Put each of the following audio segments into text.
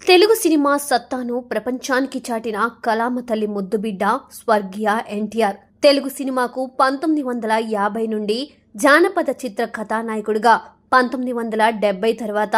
Telugu cinema సత్తాను ప్రపంచానికి చాటిన కళామ తల్లి ముద్దుబిడ్డ స్వర్గీయ ఎన్టీఆర్. తెలుగు సినిమాకు 1950 నుండి జానపద చిత్ర కథానాయకుడిగా, 1970 తర్వాత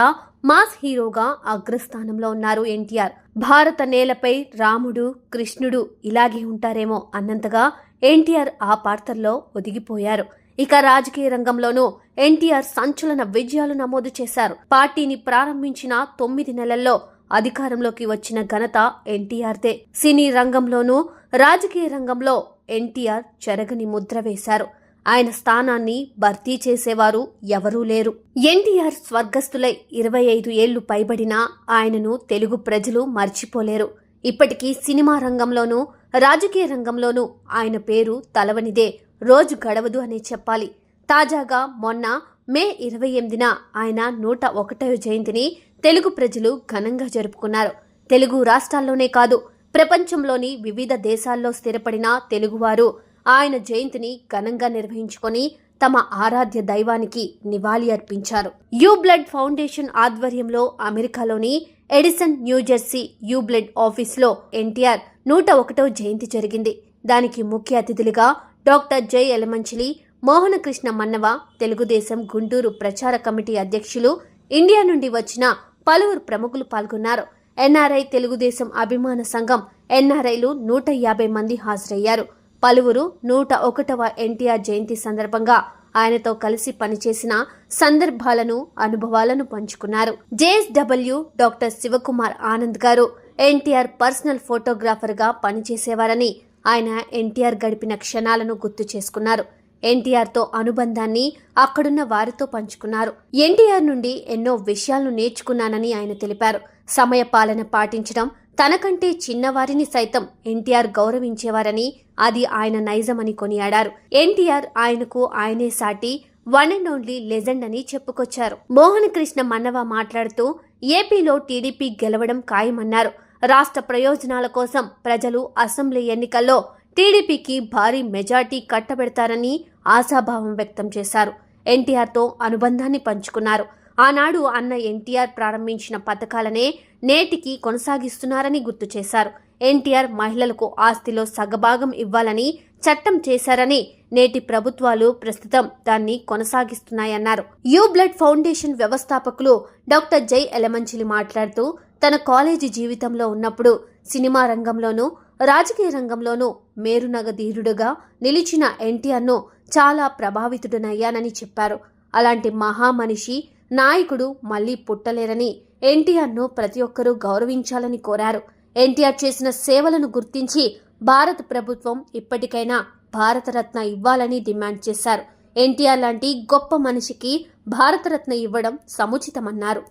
మాస్ హీరోగా అగ్రస్థానంలో ఉన్నారు ఎన్టీఆర్. భారత నేలపై రాముడు, కృష్ణుడు ఇలాగే ఉంటారేమో అన్నంతగా ఎన్టీఆర్ ఆ పాత్రలో ఒదిగిపోయారు. ఇక రాజకీయ రంగంలోనూ ఎన్టీఆర్ సంచలన విజయాలు నమోదు చేశారు. పార్టీని ప్రారంభించిన 9 నెలల్లో అధికారంలోకి వచ్చిన ఘనత ఎన్టీఆర్దే. సినీ రంగంలోనూ రాజకీయ రంగంలో ఎన్టీఆర్ చెరగని ముద్ర వేశారు. ఆయన స్థానాన్ని భర్తీ చేసేవారు ఎవరూ లేరు. ఎన్టీఆర్ స్వర్గస్థులై 25 ఏళ్లు పైబడినా ఆయనను తెలుగు ప్రజలు మర్చిపోలేరు. ఇప్పటికీ సినిమా రంగంలోనూ రాజకీయ రంగంలోనూ ఆయన పేరు తలవనిదే రోజు గడవదు అనే చెప్పాలి. తాజాగా మొన్న మే 28న ఆయన 101వ జయంతిని తెలుగు ప్రజలు ఘనంగా జరుపుకున్నారు. తెలుగు రాష్ట్రాల్లోనే కాదు, ప్రపంచంలోని వివిధ దేశాల్లో స్థిరపడిన తెలుగువారు ఆయన జయంతిని ఘనంగా నిర్వహించుకొని తమ ఆరాధ్య దైవానికి నివాళి అర్పించారు. యూ బ్లడ్ ఫౌండేషన్ ఆధ్వర్యంలో అమెరికాలోని ఎడిసన్, న్యూజెర్సీ యూ బ్లడ్ ఆఫీసులో ఎన్టీఆర్ 101వ జయంతి జరిగింది. దానికి ముఖ్య అతిథులుగా డాక్టర్ జై ఎలమంచిలి, మోహనకృష్ణ మన్నవ, తెలుగుదేశం గుంటూరు ప్రచార కమిటీ అధ్యక్షులు, ఇండియా నుండి వచ్చిన పలువురు ప్రముఖులు పాల్గొన్నారు. ఎన్ఆర్ఐ తెలుగుదేశం అభిమాన సంఘం ఎన్ఆర్ఐలు 150 మంది హాజరయ్యారు. పలువురు 101వ ఎన్టీఆర్ జయంతి సందర్భంగా ఆయనతో కలిసి పనిచేసిన సందర్భాలను, అనుభవాలను పంచుకున్నారు. జేఎస్డబ్ల్యూ డాక్టర్ శివకుమార్ ఆనంద్ గారు ఎన్టీఆర్ పర్సనల్ ఫోటోగ్రాఫర్గా పనిచేసేవారని, ఆయన ఎన్టీఆర్ గడిపిన క్షణాలను గుర్తు చేసుకున్నారు. ఎన్టీఆర్తో అనుబంధాన్ని అక్కడున్న వారితో పంచుకున్నారు. ఎన్టీఆర్ నుండి ఎన్నో విషయాలను నేర్చుకున్నానని ఆయన తెలిపారు. సమయ పాలన పాటించడం, తనకంటే చిన్నవారిని సైతం ఎన్టీఆర్ గౌరవించేవారని, అది ఆయన నైజమని కొనియాడారు. ఎన్టీఆర్ ఆయనకు ఆయనే సాటి, వన్ అండ్ ఓన్లీ లెజెండ్ అని చెప్పుకొచ్చారు. మోహనకృష్ణ మన్నవ మాట్లాడుతూ ఏపీలో టీడీపీ గెలవడం ఖాయమన్నారు. రాష్ట్ర ప్రయోజనాల కోసం ప్రజలు అసెంబ్లీ ఎన్నికల్లో టీడీపీకి భారీ మెజార్టీ కట్టబెడతారని ఆశాభావం వ్యక్తం చేశారు. ఎన్టీఆర్తో అనుబంధాన్ని పంచుకున్నారు. ఆనాడు అన్న ఎన్టీఆర్ ప్రారంభించిన పథకాలనే నేటికి కొనసాగిస్తున్నారని గుర్తు చేశారు. ఎన్టీఆర్ మహిళలకు ఆస్తిలో సగభాగం ఇవ్వాలని చట్టం చేశారని, నేటి ప్రభుత్వాలు ప్రస్తుతం దాన్ని కొనసాగిస్తున్నాయన్నారు. యూ బ్లడ్ ఫౌండేషన్ వ్యవస్థాపకులు డాక్టర్ జై ఎలమంచిలి మాట్లాడుతూ, తన కాలేజీ జీవితంలో ఉన్నప్పుడు సినిమా రంగంలోనూ రాజకీయ రంగంలోనూ మేరునగధీరుడుగా నిలిచిన ఎన్టీఆర్ను చాలా ప్రభావితుడనయ్యానని చెప్పారు. అలాంటి మహామనిషి, నాయకుడు మళ్లీ పుట్టలేరని, ఎన్టీఆర్ను ప్రతి ఒక్కరూ గౌరవించాలని కోరారు. ఎన్టీఆర్ చేసిన సేవలను గుర్తించి భారత ప్రభుత్వం ఇప్పటికైనా భారతరత్న ఇవ్వాలని డిమాండ్ చేశారు. ఎన్టీఆర్ లాంటి గొప్ప మనిషికి భారతరత్న ఇవ్వడం సముచితమన్నారు.